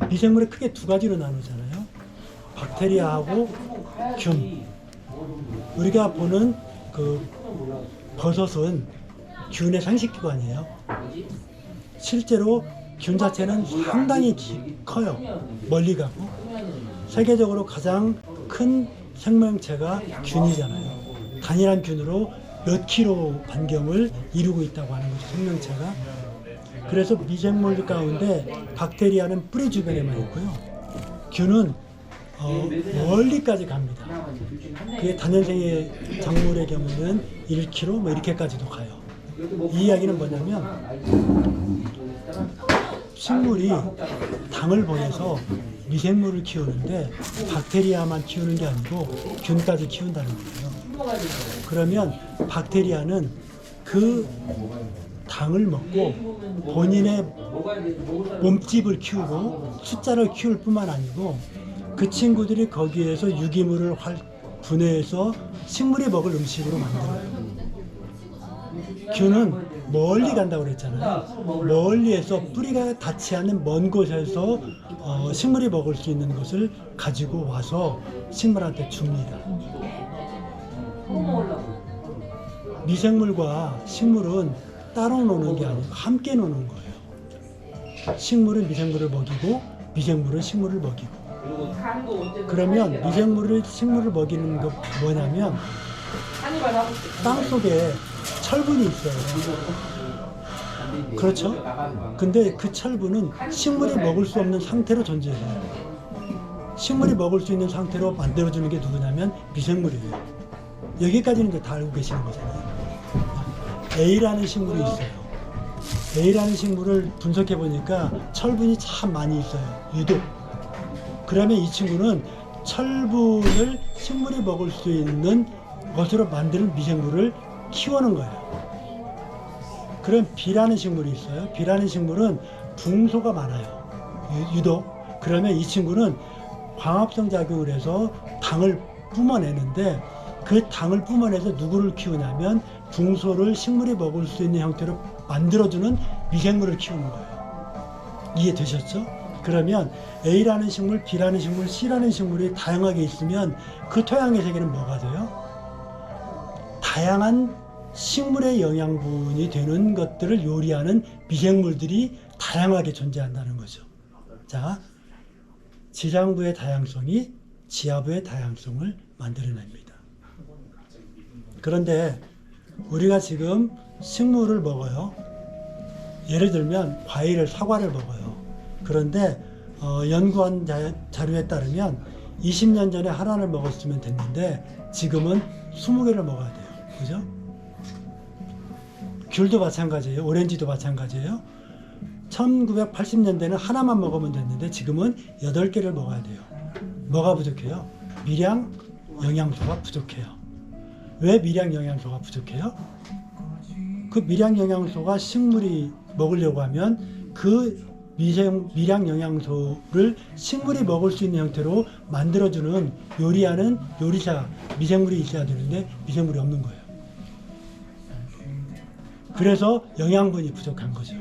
미생물이 크게 두 가지로 나누잖아요. 박테리아하고 균. 우리가 보는 그 버섯은 균의 상식기관이에요. 실제로 균 자체는 상당히 커요. 멀리 가고. 세계적으로 가장 큰 생명체가 균이잖아요. 단일한 균으로 몇 킬로 반경을 이루고 있다고 하는 거죠, 생명체가. 그래서 미생물 가운데 박테리아는 뿌리 주변에만 있고요. 균은 멀리까지 갑니다. 그게 단연생의 작물의 경우는 1kg 뭐 이렇게까지도 가요. 이 이야기는 뭐냐면 식물이 당을 보내서 미생물을 키우는데 박테리아만 키우는 게 아니고 균까지 키운다는 거예요. 그러면 박테리아는 그 당을 먹고 본인의 몸집을 키우고 숫자를 키울 뿐만 아니고 그 친구들이 거기에서 유기물을 분해해서 식물이 먹을 음식으로 만들어요. 균은 멀리 간다고 그랬잖아요. 멀리에서 뿌리가 닿지 않는 먼 곳에서 식물이 먹을 수 있는 것을 가지고 와서 식물한테 줍니다. 미생물과 식물은 따로 노는 게 아니고 함께 노는 거예요. 식물은 미생물을 먹이고 미생물은 식물을 먹이고. 그러면 미생물을 식물을 먹이는 거 뭐냐면 땅 속에 철분이 있어요. 그렇죠? 근데 그 철분은 식물이 먹을 수 없는 상태로 존재해요. 식물이 먹을 수 있는 상태로 만들어주는 게 누구냐면 미생물이에요. 여기까지는 이제 다 알고 계시는 거잖아요. A라는 식물이 있어요. A라는 식물을 분석해 보니까 철분이 참 많이 있어요. 유독. 그러면 이 친구는 철분을 식물이 먹을 수 있는 것으로 만드는 미생물을 키우는 거예요. 그럼 B라는 식물이 있어요. B라는 식물은 붕소가 많아요. 유독. 그러면 이 친구는 광합성 작용을 해서 당을 뿜어내는데 그 당을 뿜어내서 누구를 키우냐면 붕소를 식물이 먹을 수 있는 형태로 만들어주는 미생물을 키우는 거예요. 이해되셨죠? 그러면 A라는 식물, B라는 식물, C라는 식물이 다양하게 있으면 그 토양의 세계는 뭐가 돼요? 다양한 식물의 영양분이 되는 것들을 요리하는 미생물들이 다양하게 존재한다는 거죠. 자, 지상부의 다양성이 지하부의 다양성을 만들어냅니다. 그런데 우리가 지금 식물을 먹어요. 예를 들면 과일을, 사과를 먹어요. 그런데 연구한 자료에 따르면 20년 전에 하나를 먹었으면 됐는데 지금은 20개를 먹어야 돼요. 그죠? 귤도 마찬가지예요. 오렌지도 마찬가지예요. 1980년대는 하나만 먹으면 됐는데 지금은 8개를 먹어야 돼요. 뭐가 부족해요? 미량 영양소가 부족해요. 왜 미량 영양소가 부족해요? 그 미량 영양소가 식물이 먹으려고 하면 그 미량 영양소를 식물이 먹을 수 있는 형태로 만들어주는 요리하는 요리사, 미생물이 있어야 되는데 미생물이 없는 거예요. 그래서 영양분이 부족한 거죠.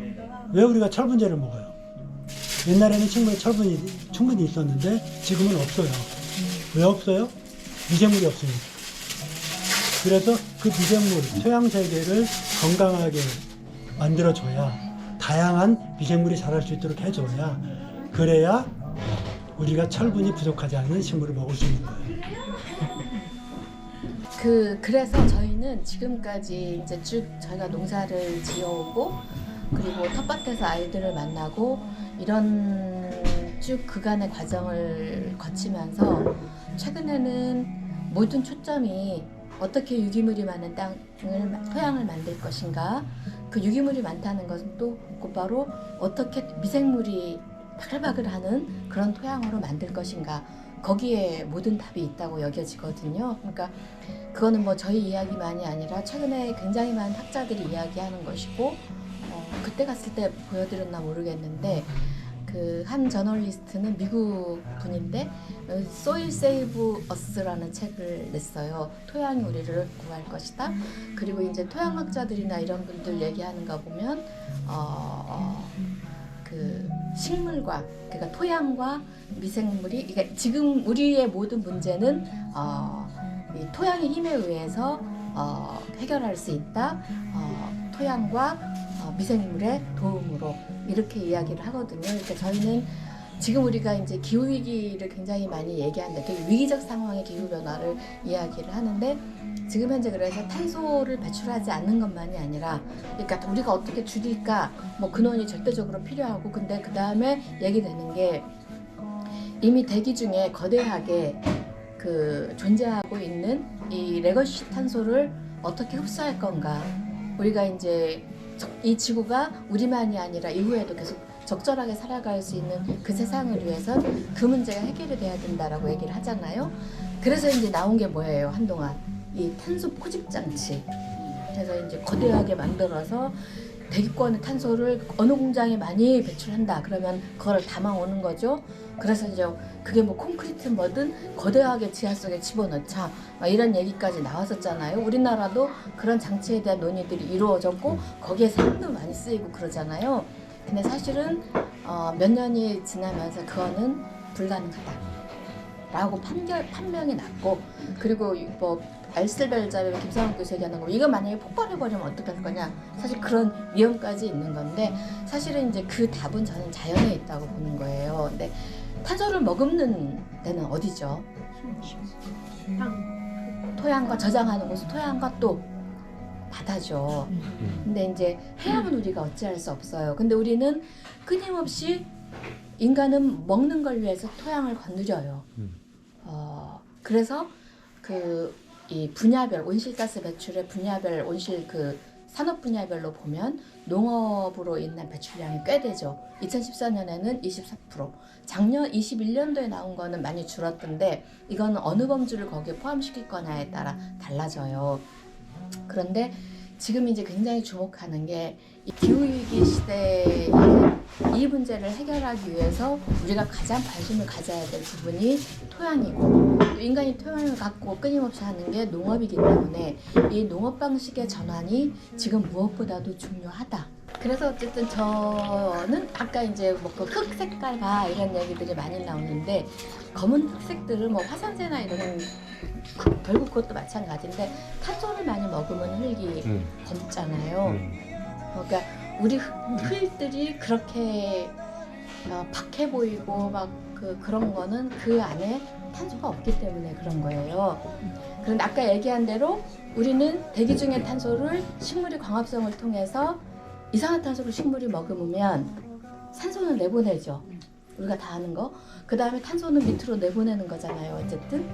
왜 우리가 철분제를 먹어요? 옛날에는 식물에 철분이 충분히 있었는데 지금은 없어요. 왜 없어요? 미생물이 없으니까. 그래서 그 미생물, 토양 세계를 건강하게 만들어줘야 다양한 미생물이 자랄 수 있도록 해줘야 그래야 우리가 철분이 부족하지 않은 식물을 먹을 수 있는 거예요. 그래서 저희는 지금까지 이제 쭉 저희가 농사를 지어오고 그리고 텃밭에서 아이들을 만나고 이런 쭉 그간의 과정을 거치면서 최근에는 모든 초점이 어떻게 유기물이 많은 토양을 만들 것인가, 그 유기물이 많다는 것은 또 곧바로 어떻게 미생물이 바글바글하는 그런 토양으로 만들 것인가, 거기에 모든 답이 있다고 여겨지거든요. 그러니까 그거는 뭐 저희 이야기만이 아니라 최근에 굉장히 많은 학자들이 이야기하는 것이고 그때 갔을 때 보여드렸나 모르겠는데 그 한 저널리스트는 미국 분인데 Soil Save Us라는 책을 냈어요. 토양이 우리를 구할 것이다. 그리고 이제 토양학자들이나 이런 분들 얘기하는 거 보면 그 식물과 그러니까 토양과 미생물이 그러니까 지금 우리의 모든 문제는 이 토양의 힘에 의해서 해결할 수 있다. 토양과 미생물의 도움으로 이렇게 이야기를 하거든요. 그러니까 저희는 지금 우리가 이제 기후 위기를 굉장히 많이 얘기하는데 되게 위기적 상황의 기후 변화를 이야기를 하는데 지금 현재 그래서 탄소를 배출하지 않는 것만이 아니라 그러니까 우리가 어떻게 줄일까 뭐 근원이 절대적으로 필요하고 근데 그 다음에 얘기되는 게 이미 대기 중에 거대하게 그 존재하고 있는 이 레거시 탄소를 어떻게 흡수할 건가 우리가 이제 이 지구가 우리만이 아니라 이후에도 계속 적절하게 살아갈 수 있는 그 세상을 위해서 그 문제가 해결이 돼야 된다라고 얘기를 하잖아요. 그래서 이제 나온 게 뭐예요? 한동안 이 탄소 포집 장치. 그래서 이제 거대하게 만들어서 대기권의 탄소를 어느 공장이 많이 배출한다. 그러면 그걸 담아오는 거죠. 그래서 이제 그게 뭐 콘크리트 뭐든 거대하게 지하 속에 집어넣자 막 이런 얘기까지 나왔었잖아요. 우리나라도 그런 장치에 대한 논의들이 이루어졌고 거기에 사람도 많이 쓰이고 그러잖아요. 근데 사실은 몇 년이 지나면서 그거는 불가능하다라고 판명이 났고 그리고 뭐 알쓸별자를 김상욱 교수 얘기하는 거 이거 만약에 폭발해버리면 어떡할 거냐 사실 그런 위험까지 있는 건데 사실은 이제 그 답은 저는 자연에 있다고 보는 거예요. 근데 탄소를 머금는 데는 어디죠? 토양과 저장하는 곳은 토양과 또 바다죠. 근데 이제 해양은 우리가 어찌할 수 없어요. 근데 우리는 끊임없이 인간은 먹는 걸 위해서 토양을 거느려요. 그래서 이 분야별 온실가스 배출의 분야별 온실 그 산업 분야별로 보면 농업으로 인한 배출량이 꽤 되죠. 2014년에는 24%, 작년 21년도에 나온 거는 많이 줄었던데 이거는 어느 범주를 거기에 포함시킬 거냐에 따라 달라져요. 그런데 지금 이제 굉장히 주목하는 게 이 기후위기 시대에 이 문제를 해결하기 위해서 우리가 가장 관심을 가져야 될 부분이 토양이고 또 인간이 토양을 갖고 끊임없이 하는 게 농업이기 때문에 이 농업 방식의 전환이 지금 무엇보다도 중요하다. 그래서 어쨌든 저는 아까 이제 뭐 그 흙 색깔과 이런 얘기들이 많이 나오는데 검은 흑색들은 뭐 화산재나 이런 결국 그것도 마찬가지인데 탄소를 많이 먹으면 흙이 검잖아요. 그러니까 우리 흙들이 그렇게 박해 보이고 막 그런 거는 그 안에 탄소가 없기 때문에 그런 거예요. 그런데 아까 얘기한 대로 우리는 대기 중의 탄소를 식물이 광합성을 통해서 이산화탄소를 식물이 머금으면 산소는 내보내죠. 우리가 다 아는 거. 그 다음에 탄소는 밑으로 내보내는 거잖아요. 어쨌든.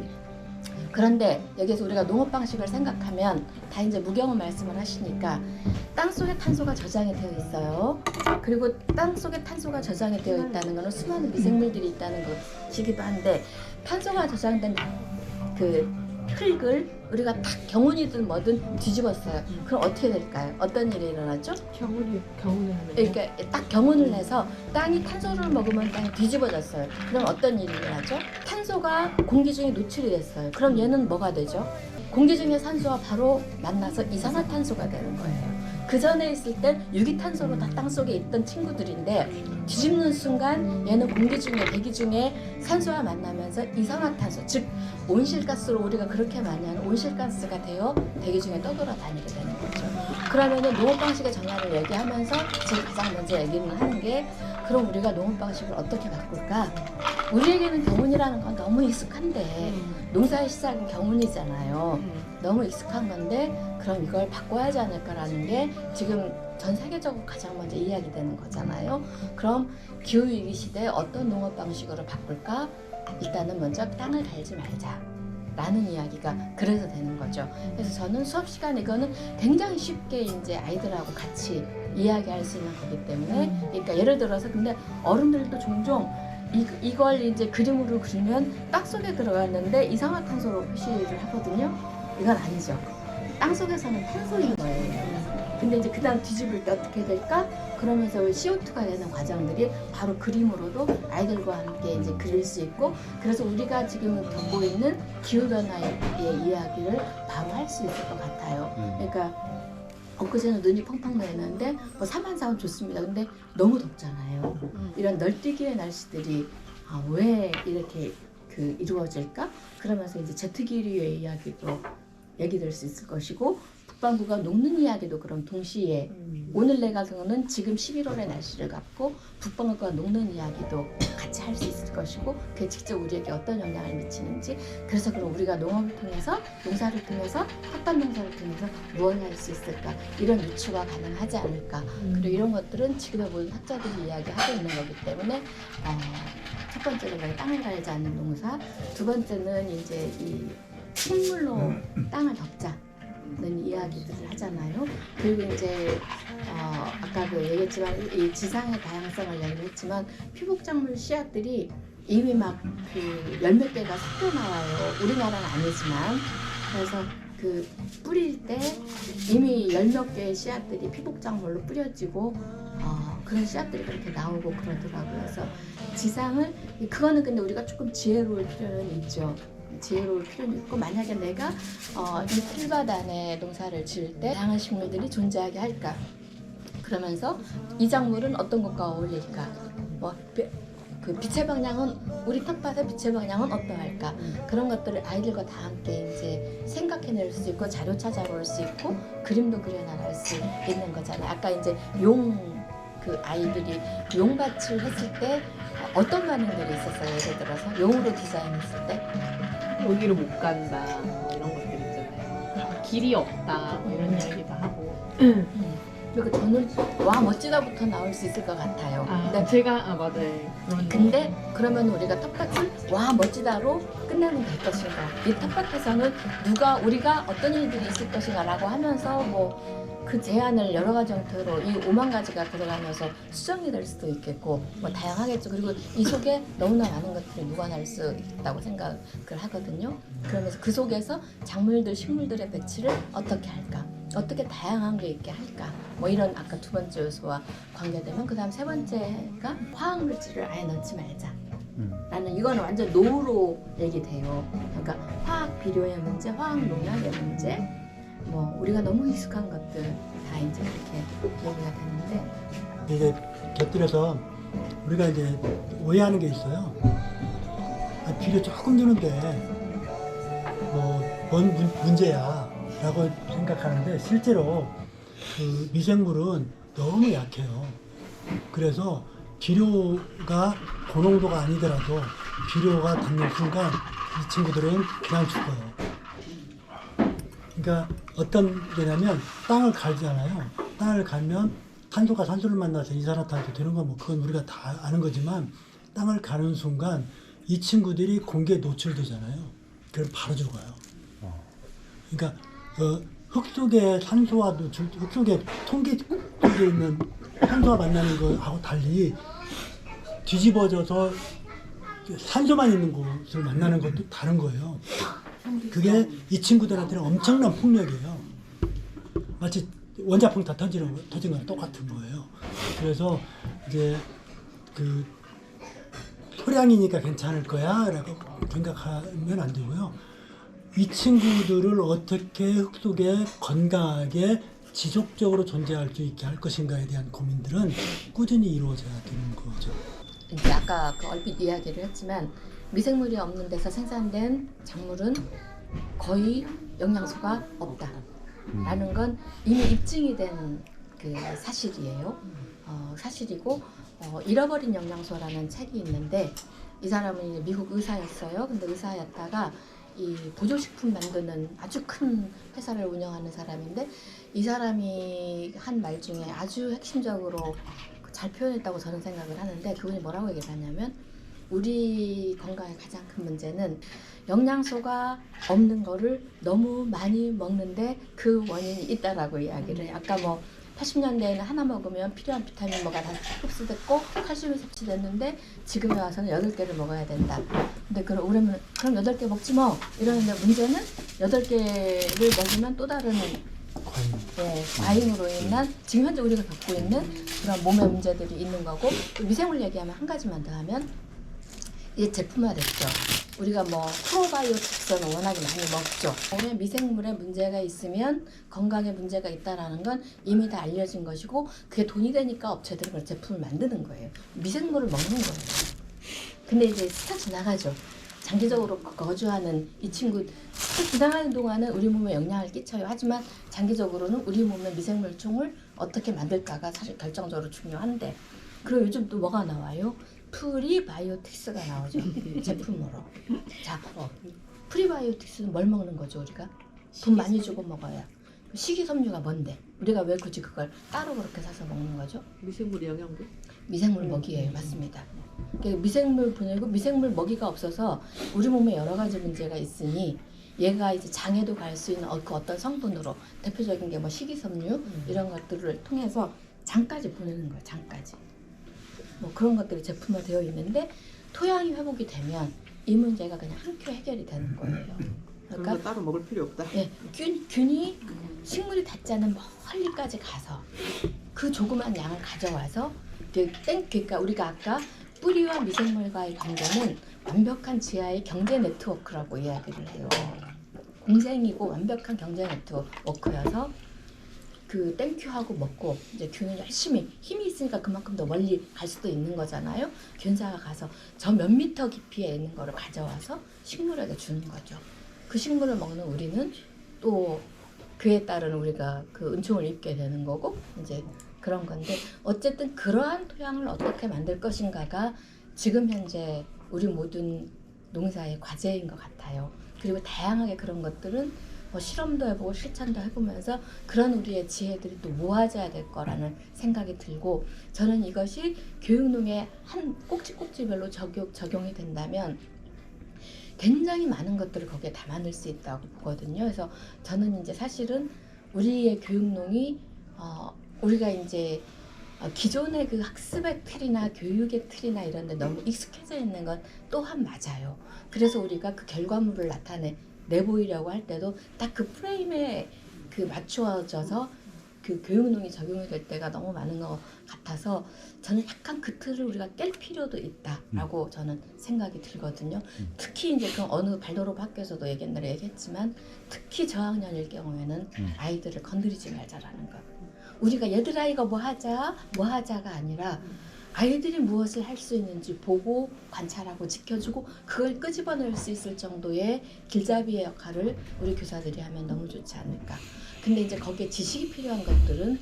그런데 여기서 우리가 농업 방식을 생각하면 다 이제 무경험 말씀을 하시니까 땅속에 탄소가 저장이 되어 있어요. 그리고 땅속에 탄소가 저장이 되어 있다는 것은 수많은 미생물들이 있다는 것이기도 한데 탄소가 저장된 그 흙을 우리가 딱 경운이든 뭐든 뒤집었어요. 그럼 어떻게 될까요? 어떤 일이 일어나죠? 경운을 하면 그러니까 딱 경운을 해서 땅이 탄소를 먹으면 땅이 뒤집어졌어요. 그럼 어떤 일이 일어나죠? 탄소가 공기 중에 노출이 됐어요. 그럼 얘는 뭐가 되죠? 공기 중의 산소와 바로 만나서 이산화탄소가 되는 거예요. 그 전에 있을 땐 유기탄소로 다 땅속에 있던 친구들인데 뒤집는 순간 얘는 공기 중에 대기 중에 산소와 만나면서 이산화탄소 즉 온실가스로 우리가 그렇게 많이 하는 온실가스가 되어 대기 중에 떠돌아다니게 되는 거죠. 그러면은 농업 방식의 전환을 얘기하면서 지금 가장 먼저 얘기는 하는 게 그럼 우리가 농업 방식을 어떻게 바꿀까? 우리에게는 경운이라는 건 너무 익숙한데 농사의 시작은 경운이잖아요. 너무 익숙한 건데 그럼 이걸 바꿔야 하지 않을까라는 게 지금 전 세계적으로 가장 먼저 이야기되는 거잖아요. 그럼 기후위기 시대에 어떤 농업 방식으로 바꿀까? 일단은 먼저 땅을 갈지 말자 라는 이야기가 그래서 되는 거죠. 그래서 저는 수업 시간에 이거는 굉장히 쉽게 이제 아이들하고 같이 이야기할 수 있는 거기 때문에 그러니까 예를 들어서 근데 어른들도 종종 이걸 이제 그림으로 그리면 땅 속에 들어갔는데 이산화탄소로 표시를 하거든요. 이건 아니죠. 땅 속에서는 탄소인 거예요. 근데 이제 그 다음 뒤집을 때 어떻게 될까? 그러면서 CO2가 되는 과정들이 바로 그림으로도 아이들과 함께 이제 그릴 수 있고 그래서 우리가 지금 겪고 있는 기후변화의 이야기를 바로 할 수 있을 것 같아요. 그러니까 엊그제는 눈이 펑펑 내렸는데 뭐 삼한사원 좋습니다. 근데 너무 덥잖아요. 이런 널뛰기의 날씨들이 왜 이렇게 이루어질까? 그러면서 이제 제트기류의 이야기도 얘기될 수 있을 것이고 북반구가 녹는 이야기도 그럼 동시에 오늘 내가서는 지금 11월의 날씨를 갖고 북반구가 녹는 이야기도 같이 할 수 있을 것이고 그게 직접 우리에게 어떤 영향을 미치는지 그래서 그럼 우리가 농업을 통해서 농사를 통해서 텃밭 농사를 통해서 무엇을 할 수 있을까 이런 유추가 가능하지 않을까 그리고 이런 것들은 지금의 모든 학자들이 이야기하고 있는 거기 때문에 첫 번째는 땅을 갈지 않는 농사 두 번째는 이제 이 식물로 땅을 덮자는 이야기들을 하잖아요. 그리고 이제 아까도 얘기했지만 이 지상의 다양성을 얘기를 했지만 피복작물 씨앗들이 이미 막 열 몇 개가 섞여 나와요. 우리나라는 아니지만 그래서 그 뿌릴 때 이미 열 몇 개의 씨앗들이 피복작물로 뿌려지고 그런 씨앗들이 그렇게 나오고 그러더라고요. 그래서 지상을 그거는 근데 우리가 조금 지혜로울 필요는 있죠. 지혜로울 필요는 있고 만약에 내가 이 풀밭 안에 농사를 지을 때 다양한 식물들이 존재하게 할까 그러면서 이 작물은 어떤 것과 어울릴까 뭐 그 빛의 방향은 우리 텃밭의 빛의 방향은 어떠할까 그런 것들을 아이들과 다 함께 이제 생각해낼 수 있고 자료 찾아볼 수 있고 그림도 그려나갈 수 있는 거잖아요. 아까 이제 그 아이들이 용밭을 했을 때 어떤 반응들이 있었어요? 예를 들어서 용으로 디자인했을 때 여기로 못 간다 뭐 이런 것들 있잖아요. 길이 없다 뭐 이런 이야기도 하고. 그리고 저는 와 멋지다부터 나올 수 있을 것 같아요. 제가 맞아요. 근데 그러면 우리가 텃밭을 와 멋지다로 끝내면 될 것인가? 이 텃밭에서는 우리가 어떤 일들이 있을 것인가라고 하면서 뭐 그 제안을 여러 가지 형태로 이 5만 가지가 들어가면서 수정이 될 수도 있겠고 뭐 다양하겠죠. 그리고 이 속에 너무나 많은 것들이 무관할 수 있다고 생각을 하거든요. 그러면서 그 속에서 작물들, 식물들의 배치를 어떻게 할까? 어떻게 다양한 게 있게 할까? 뭐 이런 아까 두 번째 요소와 관계되면 그 다음 세 번째가 화학물질을 아예 넣지 말자. 라는 이거는 완전 노후로 얘기돼요. 그러니까 화학 비료의 문제, 화학 농약의 문제, 뭐 우리가 너무 익숙한 것들 다 이제 이렇게 얘기가 되는데 이제 곁들여서 우리가 이제 오해하는 게 있어요. 비료 조금 주는데 뭔 문제야라고 생각하는데 실제로 그 미생물은 너무 약해요. 그래서 비료가 고농도가 아니더라도 비료가 닿는 순간 이 친구들은 그냥 죽어요. 그러니까 어떤 게냐면 땅을 갈잖아요. 땅을 갈면 탄소가 산소를 만나서 이산화탄소 되는 건 뭐 그건 우리가 다 아는 거지만 땅을 가는 순간 이 친구들이 공기에 노출되잖아요. 그럼 바로 죽어요. 그러니까 흙 속에 산소와 노출, 흙 속에 통계 속에 있는 산소와 만나는 거하고 달리 뒤집어져서 산소만 있는 곳을 만나는 것도 다른 거예요. 그게 이 친구들한테는 엄청난 폭력이에요. 마치 원자풍 다 터진 거랑 똑같은 거예요. 그래서 이제 그 소량이니까 괜찮을 거야 라고 생각하면 안 되고요. 이 친구들을 어떻게 흙 속에 건강하게 지속적으로 존재할 수 있게 할 것인가에 대한 고민들은 꾸준히 이루어져야 되는 거죠. 이제 아까 그 얼핏 이야기를 했지만 미생물이 없는 데서 생산된 작물은 거의 영양소가 없다라는 건 이미 입증이 된 그 사실이에요. 사실이고 잃어버린 영양소라는 책이 있는데 이 사람은 이제 미국 의사였어요. 근데 의사였다가 이 보조식품 만드는 아주 큰 회사를 운영하는 사람인데 이 사람이 한 말 중에 아주 핵심적으로 잘 표현했다고 저는 생각을 하는데 그분이 뭐라고 얘기하냐면 우리 건강의 가장 큰 문제는 영양소가 없는 거를 너무 많이 먹는데 그 원인이 있다라고 이야기를 해요. 아까 뭐 80년대에는 하나 먹으면 필요한 비타민 뭐가 다 흡수됐고 칼슘이 섭취됐는데 지금에 와서는 8개를 먹어야 된다. 근데 그럼 8개 먹지 뭐 이러는데 문제는 8개를 먹으면 또 다른 과잉으로 인한 지금 현재 우리가 겪고 있는 그런 몸의 문제들이 있는 거고 또 미생물 얘기하면 한 가지만 더 하면 이게 제품화됐죠. 우리가 뭐 프로바이오틱스는 워낙에 많이 먹죠. 몸에 미생물에 문제가 있으면 건강에 문제가 있다라는 건 이미 다 알려진 것이고 그게 돈이 되니까 업체들은 그런 제품을 만드는 거예요. 미생물을 먹는 거예요. 근데 이제 스쳐 지나가죠. 장기적으로 거주하는 이 친구 스쳐 지나가는 동안은 우리 몸에 영향을 끼쳐요. 하지만 장기적으로는 우리 몸의 미생물충을 어떻게 만들까가 사실 결정적으로 중요한데 그리고 요즘 또 뭐가 나와요? 프리바이오틱스가 나오죠. 제품으로. 자, 프리바이오틱스는 뭘 먹는 거죠, 우리가? 돈 많이 주고 먹어야. 식이섬유가 뭔데? 우리가 왜 굳이 그걸 따로 그렇게 사서 먹는 거죠? 미생물 영양분? 미생물 먹이에요. 맞습니다. 그러니까 미생물 보내고 미생물 먹이가 없어서 우리 몸에 여러 가지 문제가 있으니 얘가 이제 장에도 갈 수 있는 그 어떤 성분으로 대표적인 게 뭐 식이섬유 이런 것들을 통해서 장까지 보내는 거예요. 장까지. 뭐 그런 것들이 제품화되어 있는데 토양이 회복이 되면 이 문제가 그냥 한 큐 해결이 되는 거예요. 그런 거 따로 먹을 필요 없다. 예, 균이 식물이 닿지 않는 멀리까지 가서 그 조그만 양을 가져와서 그러니까 우리가 아까 뿌리와 미생물과의 관계는 완벽한 지하의 경제 네트워크라고 이야기를 해요. 공생이고 완벽한 경제 네트워크여서 그 땡큐하고 먹고 이제 균은 열심히 힘이 있으니까 그만큼 더 멀리 갈 수도 있는 거잖아요. 균사가 가서 저 몇 미터 깊이에 있는 거를 가져와서 식물에게 주는 거죠. 그 식물을 먹는 우리는 또 그에 따른 우리가 그 은총을 입게 되는 거고 이제 그런 건데 어쨌든 그러한 토양을 어떻게 만들 것인가가 지금 현재 우리 모든 농사의 과제인 것 같아요. 그리고 다양하게 그런 것들은 뭐 실험도 해보고 실천도 해보면서 그런 우리의 지혜들이 또 모아져야 될 거라는 생각이 들고 저는 이것이 교육농에 한 꼭지꼭지별로 적용이 된다면 굉장히 많은 것들을 거기에 담아낼 수 있다고 보거든요. 그래서 저는 이제 사실은 우리의 교육농이 우리가 이제 기존의 그 학습의 틀이나 교육의 틀이나 이런 데 너무 익숙해져 있는 건 또한 맞아요. 그래서 우리가 그 결과물을 내보이려고 할 때도 딱 그 프레임에 그 맞추어져서 그 교육농이 적용이 될 때가 너무 많은 것 같아서 저는 약간 그 틀을 우리가 깰 필요도 있다라고 저는 생각이 들거든요. 특히 이제 그 어느 발도로 학교에서도 옛날에 얘기했지만 특히 저학년일 경우에는 아이들을 건드리지 말자라는 것. 우리가 얘들아이가 뭐 하자가 아니라 아이들이 무엇을 할 수 있는지 보고 관찰하고 지켜주고 그걸 끄집어낼 수 있을 정도의 길잡이의 역할을 우리 교사들이 하면 너무 좋지 않을까. 근데 이제 거기에 지식이 필요한 것들은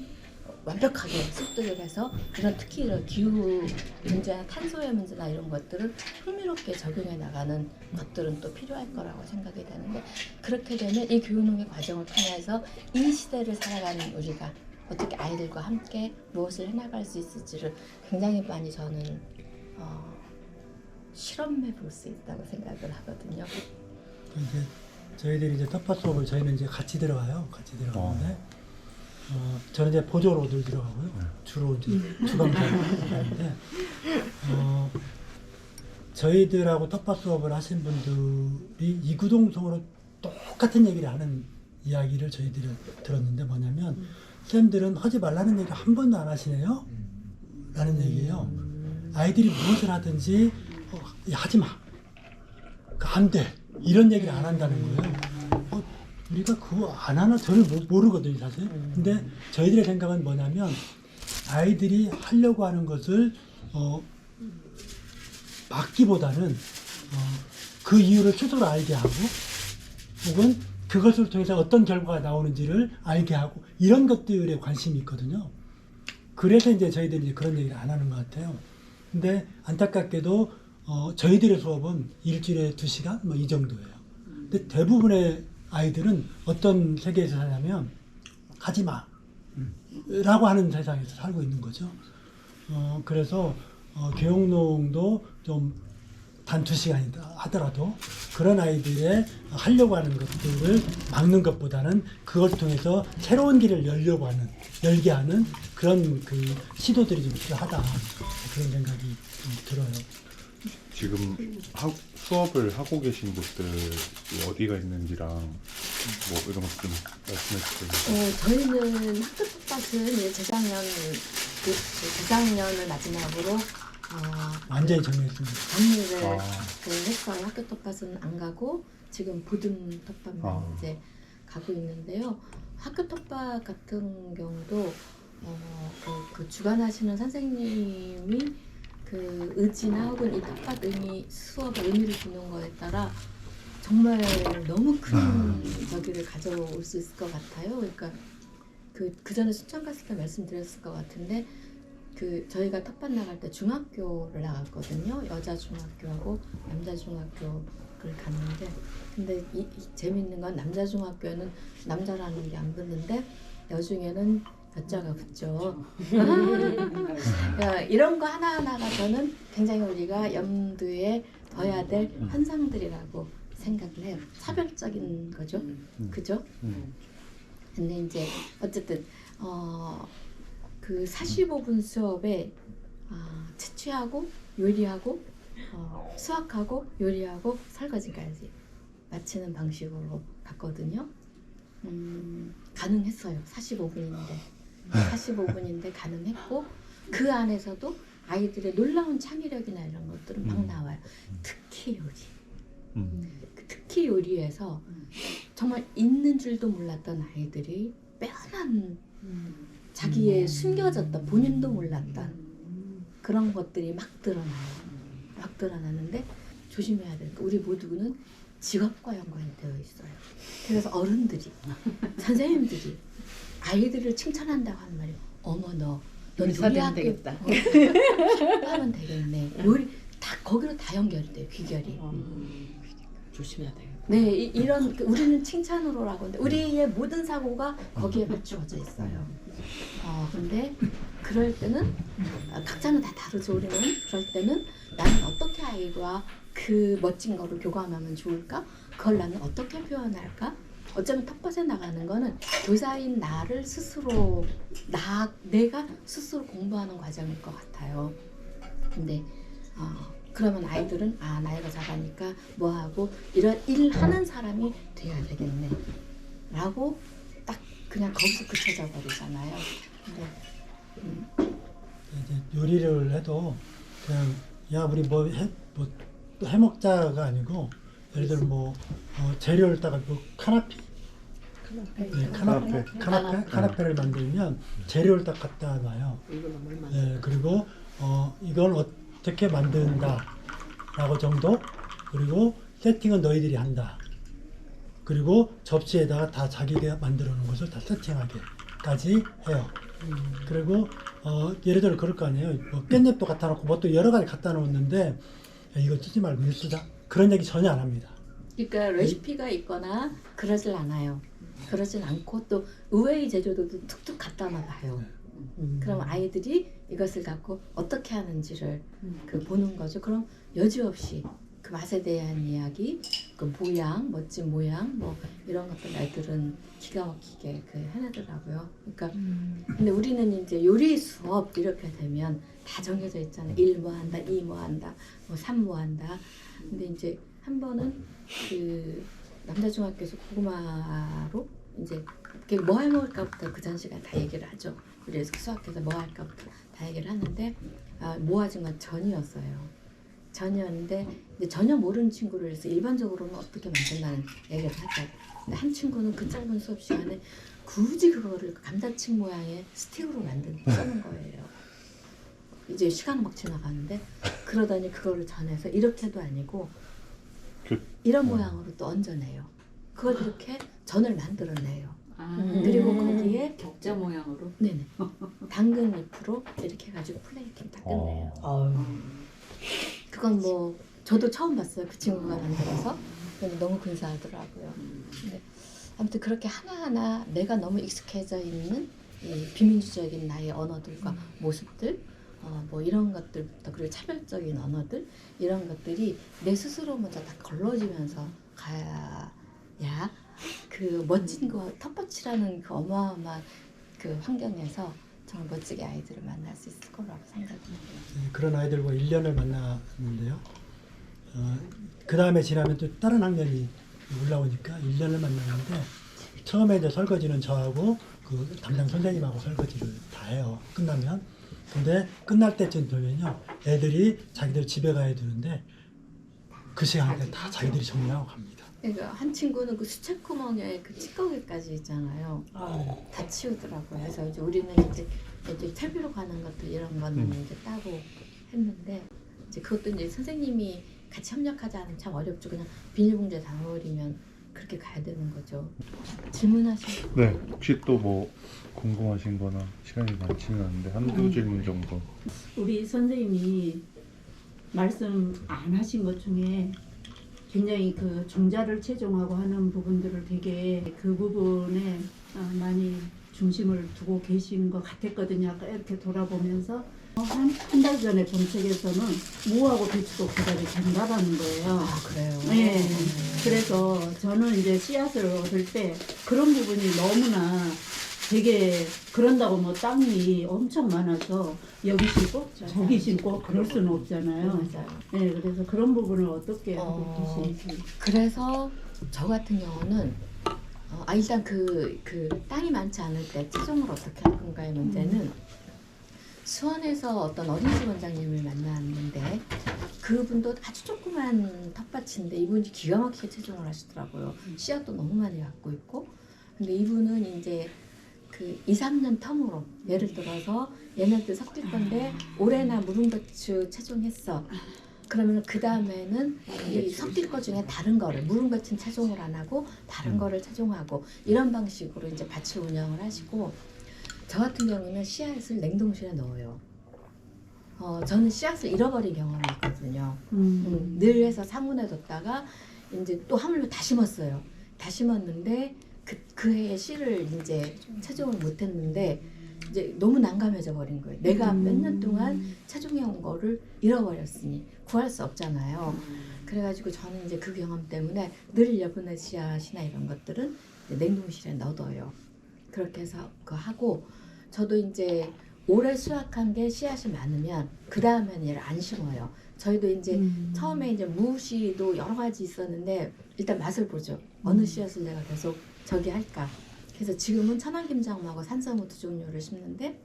완벽하게 습득을 해서 이런 특히 이런 기후 문제나 탄소의 문제나 이런 것들을 흥미롭게 적용해 나가는 것들은 또 필요할 거라고 생각이 되는데 그렇게 되면 이 교육농의 과정을 통해서 이 시대를 살아가는 우리가 어떻게 아이들과 함께 무엇을 해나갈 수 있을지를 굉장히 많이 저는 실험해 볼 수 있다고 생각을 하거든요. 이제 저희들이 이제 텃밭 수업을 저희는 이제 같이 들어가요. 같이 들어가는데 저는 이제 보조로 늘 들어가고요. 주로 이제 주방장인데 저희들하고 텃밭 수업을 하신 분들이 이구동성으로 똑같은 얘기를 하는 이야기를 저희들이 들었는데 뭐냐면 쌤들은 하지 말라는 얘기 한 번도 안 하시네요? 라는 얘기예요. 아이들이 무엇을 하든지 하지 마. 안 돼. 이런 얘기를 안 한다는 거예요. 우리가 그거 안 하나 저는 모르거든요, 사실. 근데 저희들의 생각은 뭐냐면 아이들이 하려고 하는 것을 막기보다는 그 이유를 스스로 알게 하고 혹은 그것을 통해서 어떤 결과가 나오는지를 알게 하고 이런 것들에 관심이 있거든요. 그래서 이제 저희들이 이제 그런 얘기를 안 하는 것 같아요. 근데 안타깝게도 저희들의 수업은 일주일에 2시간 뭐 이 정도예요. 근데 대부분의 아이들은 어떤 세계에서 사냐면 하지 마 라고 하는 세상에서 살고 있는 거죠. 그래서 교육농도 좀 단 2시간이다 하더라도 그런 아이들의 하려고 하는 것들을 막는 것보다는 그걸 통해서 새로운 길을 열게 하는 그런 그 시도들이 좀 필요하다 그런 생각이 좀 들어요. 지금 수업을 하고 계신 곳들이 어디가 있는지랑 뭐 이런 것 좀 말씀해 주세요. 저희는 학교 텃밭은 재작년을 마지막으로 완전히 정리했습니다. 정리를 아. 했어요. 학교 텃밭은 안 가고 지금 보듬 텃밭만 이제 가고 있는데요. 학교 텃밭 같은 경우도 그 주관하시는 선생님이 그 의지나 혹은 이 텃밭 수업의 의미를 두는 거에 따라 정말 너무 큰 저기를 가져올 수 있을 것 같아요. 그러니까 그 전에 순천 갔을 때 말씀드렸을 것 같은데 저희가 텃밭 나갈 때 중학교를 나갔거든요. 여자 중학교하고 남자 중학교를 갔는데 근데 이 재밌는 건 남자 중학교에는 남자라는 게 안 붙는데 여중에는 여자가 붙죠. 이런 거 하나하나가 저는 굉장히 우리가 염두에 둬야 될 현상들이라고 생각을 해요. 차별적인 거죠. 그죠? 근데 이제 어쨌든 그 45분 수업에 채취하고 요리하고 수학하고 요리하고 설거지까지 마치는 방식으로 갔거든요. 가능했어요. 45분인데 가능했고 그 안에서도 아이들의 놀라운 창의력이나 이런 것들은 막 나와요. 특히 요리. 특히 요리에서 정말 있는 줄도 몰랐던 아이들이 빼어난 자기의 숨겨졌던 본인도 몰랐던 그런 것들이 막 드러나는데 조심해야 될 거. 우리 모두는 직업과 연관이 되어 있어요. 그래서 어른들이 선생님들이 아이들을 칭찬한다고 하는 말이 어머 너 의사되면 되겠다. 하면 되겠네. 요리 다 거기로 다 연결이 돼요. 귀결이. 조심해야 돼요. 네, 이런 우리는 칭찬으로라고 하는데 우리의 모든 사고가 거기에 맞추어져 있어요. 근데 그럴 때는 각자는 다 다르죠. 우리는 그럴 때는 나는 어떻게 아이와 그 멋진 거를 교감하면 좋을까? 그걸 나는 어떻게 표현할까? 어쩌면 텃밭에 나가는 거는 교사인 나를 스스로 내가 스스로 공부하는 과정일 것 같아요. 근데 그러면 아이들은 나이가 작으니까 뭐하고 이런 일 하는 사람이 돼야 되겠네 라고 딱 그냥 거기서 그쳐져 버리잖아요. 근데 이제 요리를 해도 그냥 야 우리 뭐 해먹자가 아니고 예를 들어 재료를 따가 카나페 카나페를 만들면 재료를 딱 갖다 놔요. 그리고 이건 어떻게 만든다 라고 정도, 그리고 세팅은 너희들이 한다, 그리고 접시에다가 다 자기가 만들어 놓은 것을 다 세팅하게까지 해요. 그리고 예를 들어 그럴 거 아니에요. 깻잎도 갖다 놓고 뭐 또 여러 가지 갖다 놓았는데 야, 이거 쓰지 말고 이거 쓰자, 그런 얘기 전혀 안 합니다. 그러니까 레시피가 있거나 그러질 않아요. 그러진 않고 또 의외의 제조도도 툭툭 갖다 놔봐요. 그럼 아이들이 이것을 갖고 어떻게 하는지를 보는 거죠. 그럼 여지없이 그 맛에 대한 이야기, 그 모양, 멋진 모양, 뭐 이런 것들 아이들은 기가 막히게 해내더라고요. 그러니까 근데 우리는 이제 요리 수업 이렇게 되면 다 정해져 있잖아요. 1 뭐 한다, 2 뭐 한다, 뭐 3 뭐 한다. 근데 이제 한 번은 그 남자중학교에서 고구마로 이제 뭐 해 먹을까부터 그 전 시간 다 얘기를 하죠. 그래서 수학해서 뭐 할까부터 다 얘기를 하는데 모아진 건 전이었어요. 전이었는데 이제 전혀 모르는 친구를 해서 일반적으로는 어떻게 만든다는 얘기를 하죠. 근데 한 친구는 그 짧은 수업 시간에 굳이 그거를 감자칩 모양의 스틱으로 써는 거예요. 이제 시간은 막 지나가는데 그러더니 그거를 전해서 이렇게도 아니고 이런 모양으로 또 얹어내요. 그걸 이렇게 전을 만들어내요. 그리고 거기에 격자 모양으로. 네네 당근 잎으로 이렇게 해가지고 플레이팅 다 끝내요. 그건 뭐 저도 처음 봤어요. 그 친구가 만들어서. 근데 너무 근사하더라고요. 근데 아무튼 그렇게 하나하나 내가 너무 익숙해져 있는 이 비민주적인 나의 언어들과 모습들, 뭐 이런 것들부터, 그리고 차별적인 언어들, 이런 것들이 내 스스로 먼저 다 걸러지면서 가야 그 멋진 거 텃밭이라는 그 어마어마한 그 환경에서 정말 멋지게 아이들을 만날 수 있을 거라고 생각합니다. 그런 아이들과 1년을 만났는데요. 그 다음에 지나면 또 다른 학년이 올라오니까 1년을 만났는데 처음에 이제 설거지는 저하고 그 담당 선생님하고 설거지를 다 해요. 끝나면 근데 끝날 때쯤 되면요, 애들이 자기들 집에 가야 되는데 그 시간에 다 자기들이 정리하고 갑니다. 그러니까 한 친구는 그 수채구멍에 그 찌꺼기까지 있잖아요. 아, 다 치우더라고요. 그래서 이제 우리는 이제 애들 텔비로 가는 것들 이런 거는 이제 따로 했는데 이제 그것도 이제 선생님이 같이 협력하지 않으면 참 어렵죠. 그냥 비닐봉지에 담아버리면 그렇게 가야 되는 거죠. 질문하시면 네, 혹시 또 뭐 궁금하신 거나 시간이 많지는 않은데 한두 질문 정도. 우리 선생님이 말씀 안 하신 것 중에 굉장히 그 종자를 채종하고 하는 부분들을 되게 그 부분에 많이 중심을 두고 계신 것 같았거든요. 아까 이렇게 돌아보면서 한 달 전에 본 책에서는 무하고 배추도 배달이 된다라는 거예요. 아 그래요? 네. 그래서 저는 이제 씨앗을 얻을 때 그런 부분이 너무나 되게 그런다고 뭐 땅이 엄청 많아서 여기 심고 저기 심고 그럴 수는 없잖아요. 맞아요. 네, 그래서 그런 부분을 어떻게 하고 어, 계신지. 그래서 저 같은 경우는 일단 그 땅이 많지 않을 때 최종을 어떻게 할 건가의 문제는 수원에서 어떤 어린이집 원장님을 만났는데 그분도 아주 조그만 텃밭인데 이분이 기가 막히게 채종을 하시더라고요. 씨앗도 너무 많이 갖고 있고. 근데 이분은 이제 그 2, 3년 텀으로 예를 들어서 얘네들 섞일 건데 올해나 무릉배추 채종했어. 그러면 그 다음에는 이 섞일 거 중에 다른 거를 무릉배추는 채종을 안 하고 다른 거를 채종하고 이런 방식으로 이제 밭을 운영을 하시고 저 같은 경우는 씨앗을 냉동실에 넣어요. 저는 씨앗을 잃어버린 경험이 있거든요. 늘 해서 상온에 뒀다가 이제 또 하물며 다 심었어요. 다 심었는데 그 해에 씨를 이제 채종을 못했는데 이제 너무 난감해져 버린 거예요. 내가 몇 년 동안 채종해 온 거를 잃어버렸으니 구할 수 없잖아요. 그래가지고 저는 이제 그 경험 때문에 늘 여분의 씨앗이나 이런 것들은 이제 냉동실에 넣어둬요. 그렇게 해서 그거 하고 저도 이제 올해 수확한 게 씨앗이 많으면 그 다음에는 얘를 안 심어요. 저희도 이제 처음에 이제 무씨도 여러 가지 있었는데 일단 맛을 보죠. 어느 씨앗을 내가 계속 저기 할까. 그래서 지금은 천안김장무하고 산사무 두 종류를 심는데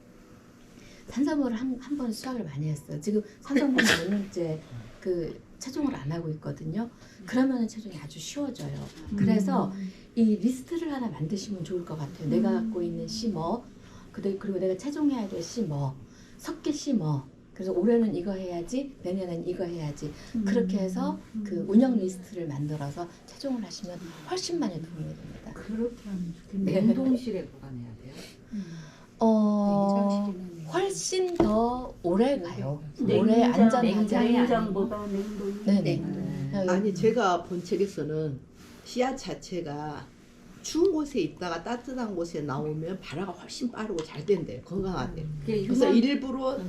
산사무를 한 번 수확을 많이 했어요. 지금 산사무는 몇 년째 그 채종을 안 하고 있거든요. 그러면 채종이 아주 쉬워져요. 그래서 이 리스트를 하나 만드시면 좋을 것 같아요. 내가 갖고 있는 씨 뭐, 그리고 내가 채종해야 될 씨 뭐, 섞일 씨 뭐. 그래서 올해는 이거 해야지, 내년엔 이거 해야지. 그렇게 해서 그 운영 리스트를 만들어서 채종을 하시면 훨씬 많이 도움이 됩니다. 그렇게 하면 좋겠네요. 냉동실에 보관해야 돼요. 훨씬 더 오래 가요. 냉장, 오래 안전하게. 냉장보다 냉동. 네네. 아니 제가 본 책에서는 씨앗 자체가 추운 곳에 있다가 따뜻한 곳에 나오면 발화가 훨씬 빠르고 잘 된대요. 건강하대요. 그래서 일부러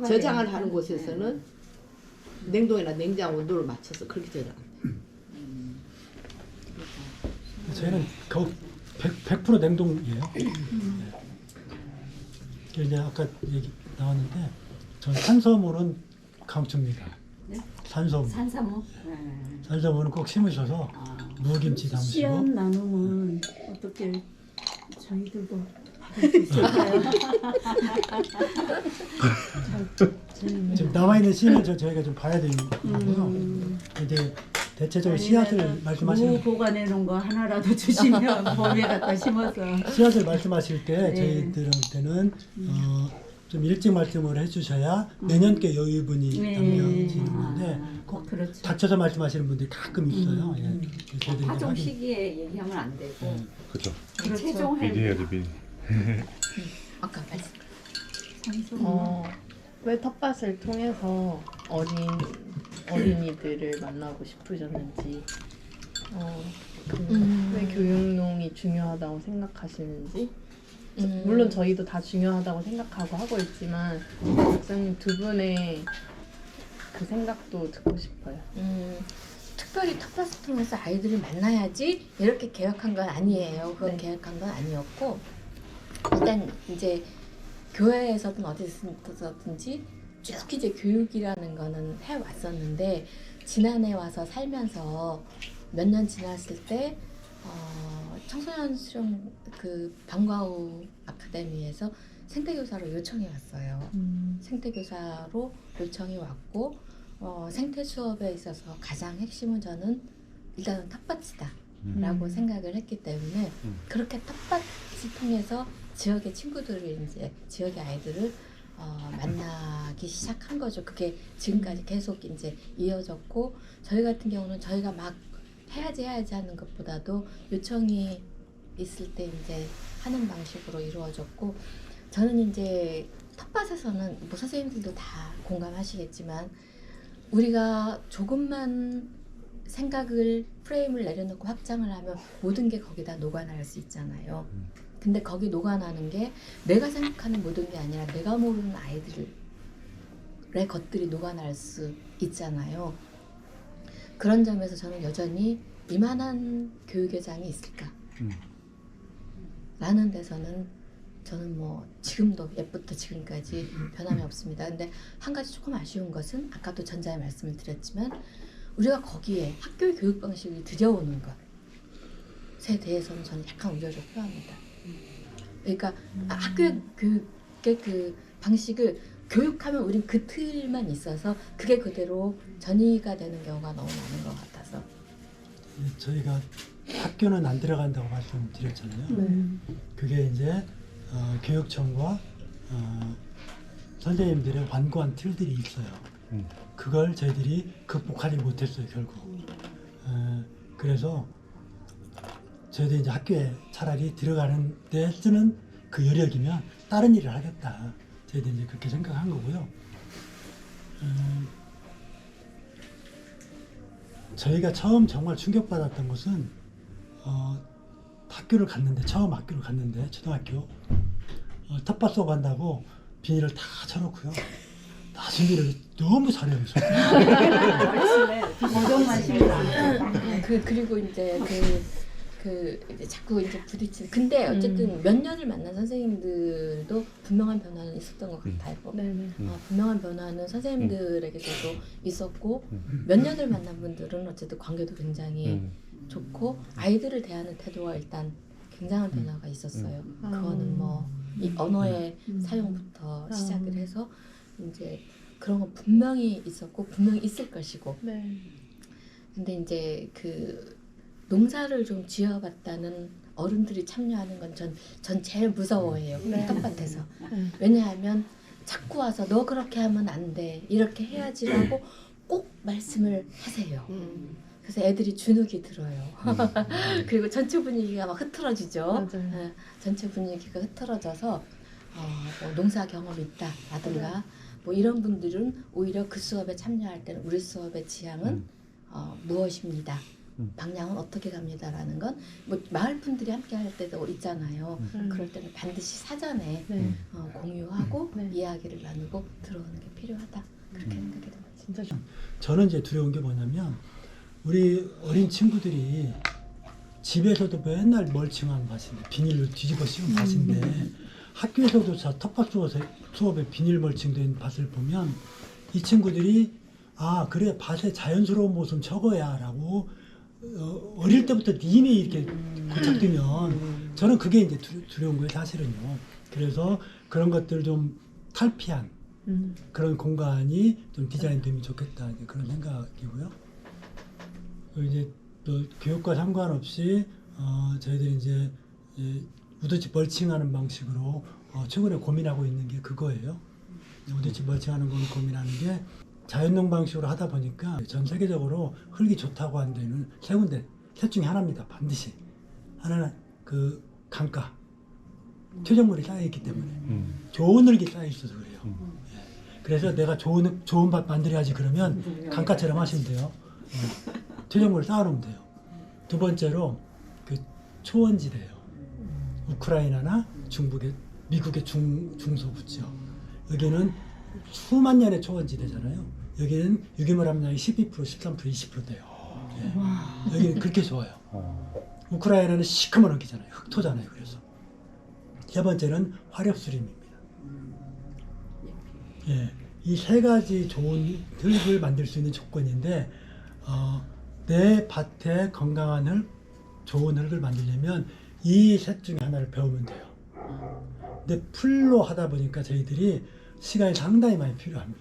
저장을 하는 곳에서는 냉동이나 냉장 온도를 맞춰서 그렇게 저장한대요. 저희는 거의 100% 냉동이에요. 이제 아까 얘기 나왔는데 전 산서물은 강추입니다. 네? 산서물. 산사모. 산서물은 꼭 심으셔서 무김치 씨앗 담으시고 나눔은 어떻게 저희들도 할 수 있을까요? 지금 나와 있는 씨는 저희가 좀 봐야 되는 거고요. 이제 대체적으로 씨앗을 말씀하시는 무 보관해 놓은 거 하나라도 주시면 몸에 갖다 심어서. 씨앗을 말씀하실 때 네. 저희들한테는 좀 일찍 말씀을 해주셔야 내년께 여유분이 네. 담겨지는 건데 꼭 그렇죠. 닥쳐서 말씀하시는 분들이 가끔 있어요. 예. 저희들이 파종 확인- 시기에 얘기하면 안 되고 그죠. 그렇죠. 최종할 미리 해야지 미리. 아까 말씀. 왜 텃밭을 통해서 어린이들을 만나고 싶으셨는지, 왜 교육농이 중요하다고 생각하시는지, 물론 저희도 다 중요하다고 생각하고 하고 있지만 박사님 두 분의 그 생각도 듣고 싶어요. 특별히 텃밭을 통해서 아이들을 만나야지 이렇게 계획한 건 아니에요. 그건 네. 계획한 건 아니었고 일단 이제 교회에서든 어디서든지 쭉 이제 교육이라는 거는 해왔었는데 지난해 와서 살면서 몇 년 지났을 때 청소년 수련 그 방과후 아카데미에서 생태교사로 요청이 왔어요. 생태교사로 요청이 왔고 생태 수업에 있어서 가장 핵심은 저는 일단은 텃밭이다라고 생각을 했기 때문에 그렇게 텃밭을 통해서 지역의 친구들을 이제 지역의 아이들을 만나기 시작한 거죠. 그게 지금까지 계속 이제 이어졌고 저희 같은 경우는 저희가 막 해야지 하는 것보다도 요청이 있을 때 이제 하는 방식으로 이루어졌고 저는 이제 텃밭에서는 뭐 선생님들도 다 공감하시겠지만 우리가 조금만 생각을 프레임을 내려놓고 확장을 하면 모든 게 거기다 녹아날 수 있잖아요. 근데 거기 녹아나는 게 내가 생각하는 모든 게 아니라 내가 모르는 아이들의 것들이 녹아날 수 있잖아요. 그런 점에서 저는 여전히 이만한 교육회장이 있을까? 라는 데서는 저는 뭐 지금도 옛부터 지금까지 변함이 없습니다. 근데 한 가지 조금 아쉬운 것은 아까도 전자에 말씀을 드렸지만 우리가 거기에 학교의 교육 방식이 들여오는 것에 대해서는 저는 약간 우려를 표합니다. 그러니까 학교의 교육의 그 방식을 교육하면 우린 그 틀만 있어서 그게 그대로 전이가 되는 경우가 너무 많은 것 같아서 저희가 학교는 안 들어간다고 말씀드렸잖아요. 그게 이제 교육청과 선생님들의 완고한 틀들이 있어요. 그걸 저희들이 극복하지 못했어요, 결국. 그래서 저희들이 이제 학교에 차라리 들어가는 데 쓰는 그 여력이면 다른 일을 하겠다. 저희들이 이제 그렇게 생각한 거고요. 저희가 처음 정말 충격받았던 것은 학교를 갔는데 처음 학교를 갔는데 초등학교 텃밭 수업 한다고 비닐을 다 쳐놓고요. 다 준비를 너무 잘해요. 고정만 심으면 그리고 이제 이제 자꾸 이제 부딪히는. 근데 어쨌든 몇 년을 만난 선생님들도 분명한 변화는 있었던 것 같아요. 분명한 변화는 선생님들에게서도 있었고 몇 년을 만난 분들은 어쨌든 관계도 굉장히 좋고 아이들을 대하는 태도가 일단 굉장한 변화가 있었어요. 그거는 뭐 이 언어의 사용부터 시작을 해서 이제 그런 건 분명히 있었고 분명히 있을 것이고. 근데 이제 그 농사를 좀 지어봤다는 어른들이 참여하는 건 전 제일 무서워해요. 텃밭에서. 왜냐하면 자꾸 와서 너 그렇게 하면 안 돼. 이렇게 해야지라고 꼭 말씀을 하세요. 그래서 애들이 주눅이 들어요. 그리고 전체 분위기가 막 흐트러지죠. 전체 분위기가 흐트러져서 뭐 농사 경험이 있다라든가 뭐 이런 분들은 오히려 그 수업에 참여할 때는 우리 수업의 지향은 무엇입니다. 방향은 어떻게 갑니다라는 건 뭐 마을 분들이 함께 할 때도 있잖아요. 그럴 때는 반드시 사전에 공유하고 이야기를 나누고 들어오는 게 필요하다. 그렇게 생각이 됩니다. 진짜 저는 이제 두려운 게 뭐냐면 우리 어린 친구들이 집에서도 맨날 멀칭한 밭인데 비닐로 뒤집어 씌운 밭인데 학교에서도 저 텃밭 수업에 비닐 멀칭된 밭을 보면 이 친구들이 아 그래 밭의 자연스러운 모습 저거야 라고 어릴 때부터 이미 이렇게 고착되면 저는 그게 이제 두려운 거예요 사실은요. 그래서 그런 것들을 좀 탈피한 그런 공간이 좀 디자인되면 좋겠다 이제 그런 생각이고요. 이제 또 교육과 상관없이 저희들이 이제 우드칩 멀칭하는 방식으로 최근에 고민하고 있는 게 그거예요. 우드칩 멀칭하는 걸 고민하는 게 자연농 방식으로 하다 보니까 전 세계적으로 흙이 좋다고 하는 데는 세 군데, 셋 중에 하나입니다. 반드시. 하나는 그 강가, 퇴적물이 쌓여있기 때문에 좋은 흙이 쌓여있어서 그래요. 그래서 내가 좋은 밭 만들어야지 그러면 강가처럼 하시면 돼요. 퇴적물을 쌓아놓으면 돼요. 두 번째로 그 초원지대예요. 우크라이나나 중북의 미국의 중소부지요. 여기는 수만 년의 초원지대잖아요. 여기는 유기물 함량이 12%, 13%, 20% 돼요. 예. 여기는 그렇게 좋아요. 우크라이나는 시커먼 흙이잖아요. 흑토잖아요. 그래서 세 번째는 화렵수림입니다. 예, 이 세 가지 좋은 흙을 만들 수 있는 조건인데 내 밭에 건강한 흙, 좋은 흙을 만들려면 이 셋 중에 하나를 배우면 돼요. 근데 풀로 하다 보니까 저희들이 시간이 상당히 많이 필요합니다.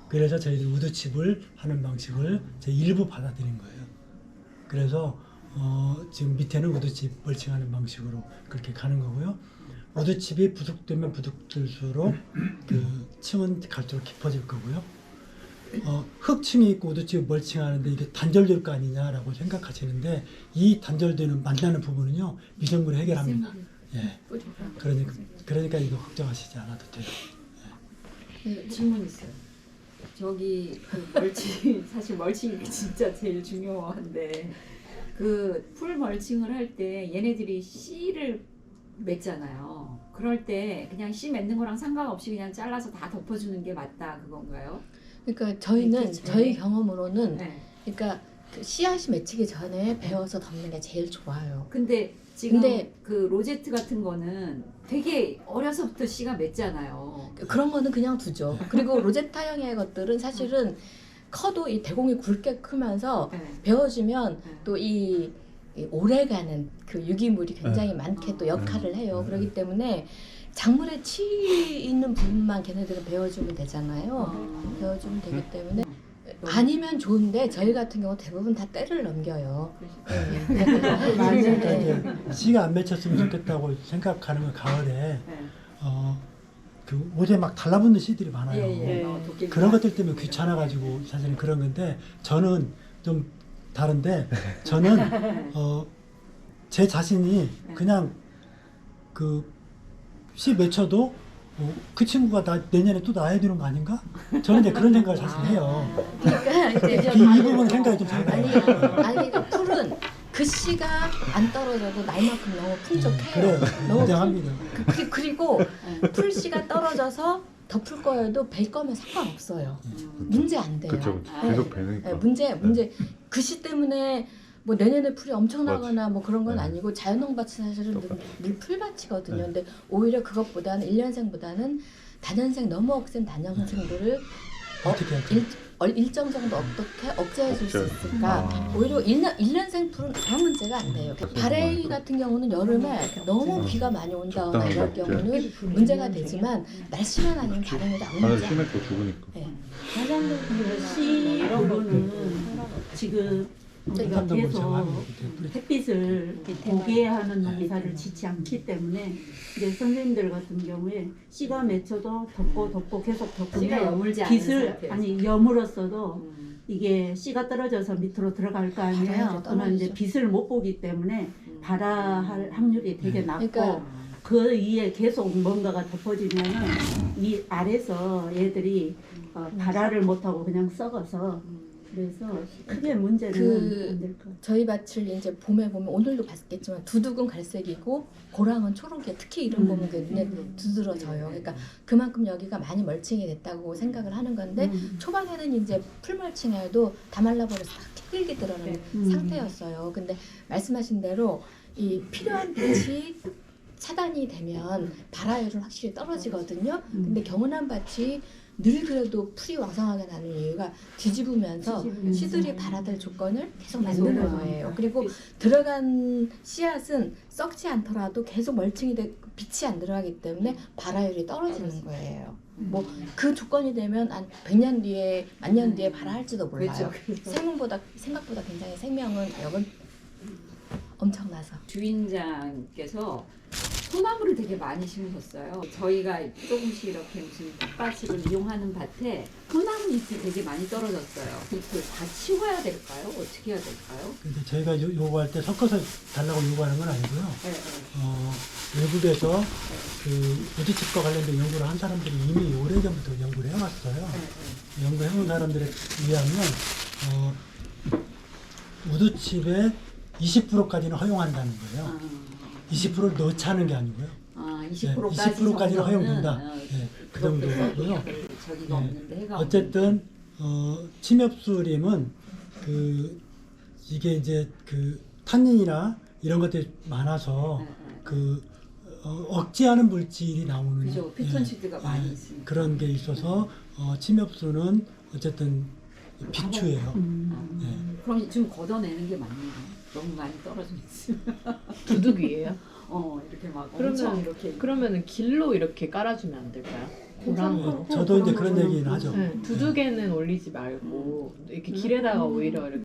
그래서 저희들이 우드칩을 하는 방식을 제 일부 받아들인 거예요. 그래서 지금 밑에는 우드칩 멀칭하는 방식으로 그렇게 가는 거고요. 우드칩이 부족되면 부족될수록 그 층은 갈수록 깊어질 거고요. 흙층이 있고 우드칩을 멀칭하는데 이게 단절될 거 아니냐라고 생각하시는데 이 단절되는 만나는 부분은요 미생물이 해결합니다. 예. 그러니까 이거 걱정하시지 않아도 돼요. 네, 질문 있어요. 저기 그 멀칭 사실 멀칭이 진짜 제일 중요한데 그 풀 멀칭을 할 때 얘네들이 씨를 맺잖아요. 그럴 때 그냥 씨 맺는 거랑 상관없이 그냥 잘라서 다 덮어주는 게 맞다 그건가요? 그러니까 저희는 그렇죠. 저희 경험으로는 네. 그러니까 그 씨앗이 맺히기 전에 베어서 덮는 게 제일 좋아요. 근데 지금 근데- 그 로제트 같은 거는 되게 어려서부터 씨가 맺잖아요. 그런 거는 그냥 두죠. 그리고 로제타형의 것들은 사실은 커도 이 대공이 굵게 크면서 네. 베어주면 네. 또 이 오래가는 그 유기물이 굉장히 많게 또 역할을 해요. 그렇기 때문에 작물에 치 있는 부분만 걔네들은 베어주면 되잖아요. 베어주면 되기 때문에 아니면 좋은데 저희 같은 경우 대부분 다 때를 넘겨요. 그러니까 네. 이제 씨가 안 맺혔으면 좋겠다고 생각하는 건 가을에 네. 그 옷에 막 달라붙는 씨들이 많아요. 예. 네. 그런 것들 때문에 귀찮아가지고 사실은 그런 건데 저는 좀 다른데 저는 제 자신이 그냥 그 씨 맺혀도 그 친구가 내년에 또 나야 되는 거 아닌가? 저는 이제 그런 생각을 사실 해요. 그러니까 이제 이 부분 생각이 좀 아니 달라요. 그러니까 풀은 그 씨가 안 떨어져도 날만큼 너무 풍족해요. 그래요. 너무 인정합니다. 그리고 풀 씨가 떨어져서 덮을 거여도 벨 거면 상관없어요. 문제 안 돼요. 그쵸. 계속 배니까. 네, 문제 그 씨 때문에 뭐 내년에 풀이 엄청나거나 뭐 그런 건 네. 아니고 자연농밭은 사실은 똑같죠. 늘 풀밭이거든요. 네. 근데 오히려 그것보다는 1년생보다는 단연생 너무 억센 단연생들을 어떻게 할까요? 일정 정도 어떻게 억제해 줄 수 억제. 있을까? 아. 오히려 1년생 풀은 아무 문제가 안 돼요. 바레이 같은 경우는 여름에 너무 비가 많이 온다거나 이럴 적당하게 경우는 문제가 되지만 날씨만 아니면 바레이도 아무 하늘 문제 안 심했고 죽으니까. 네. 씨 부분은 지금 우리가 한도 계속 멀쩡하면 햇빛을 보게 하는 농사를 짓지 않기 때문에 이제 선생님들 같은 경우에 씨가 맺혀도 덮고 계속 씨가 덮으면 여물지 않은 빛을 상태에서. 아니 여물었어도 음. 이게 씨가 떨어져서 밑으로 들어갈 거 아니에요. 바람이 그러면 이제 떨어지죠. 빛을 못 보기 때문에 발화할 확률이 되게 낮고 그러니까 그 위에 계속 뭔가가 덮어지면은 이 아래서 얘들이 발화를 못하고 그냥 썩어서 그래서 크게 문제는 그- 안 될 것 같아요. 저희 밭을 이제 봄에 보면 오늘도 봤겠지만 두둑은 갈색이고 고랑은 초록이야. 특히 이런 보면 그 눈에 두드러져요. 그러니까 그만큼 여기가 많이 멀칭이 됐다고 생각을 하는 건데 초반에는 이제 풀 멀칭해도 다 말라버려서 다 튀길기 들어는 상태였어요. 근데 말씀하신 대로 이 필요한 빛이 차단이 되면 발화율은 확실히 떨어지거든요. 근데 경운한 밭이 늘 그래도 풀이 왕성하게 나는 이유가 뒤집으면서 씨들이 발화될 조건을 계속 만드는 거예요. 그리고 들어간 씨앗은 썩지 않더라도 계속 멀칭이 되고 빛이 안 들어가기 때문에 발화율이 떨어지는 거예요. 뭐 그 조건이 되면 한 100년 뒤에, 만년 뒤에 발화할지도 몰라요. 생각보다 굉장히 생명력은 엄청나서. 주인장께서 소나무를 되게 많이 심으셨어요. 저희가 조금씩 이렇게 무슨 텃밭을 이용하는 밭에 소나무 잎이 되게 많이 떨어졌어요. 잎을 다 치워야 될까요? 어떻게 해야 될까요? 근데 저희가 요구할 때 섞어서 달라고 요구하는 건 아니고요. 네, 외국에서 그 우드칩과 관련된 연구를 한 사람들이 이미 오래전부터 연구를 해왔어요. 연구해온 사람들에 의하면 우드칩의 20%까지는 허용한다는 거예요. 20%를 넣자는 게 아니고요. 20%까지는 허용된다. 그 정도고요. 저기가 없는데 해가 어쨌든 침엽수림은 그 이게 이제 그 탄닌이나 이런 것들이 많아서 그 억제하는 물질이 나오는 그죠. 피톤치드가 많이 있으니까. 그런 게 있어서 침엽수는 어쨌든 비추예요. 그럼 좀 걷어내는 게 맞네요. 너무 많이 떨어져 있으면. 두둑이에요. 이렇게 막 그러면- 엄청 이렇게 그러면은 길로 이렇게 깔아주면 안 될까요? 고랑으로. 저도 이제 그런 얘기는 하죠. 네, 두둑에는 올리지 말고 이렇게 길에다가 오히려 이렇게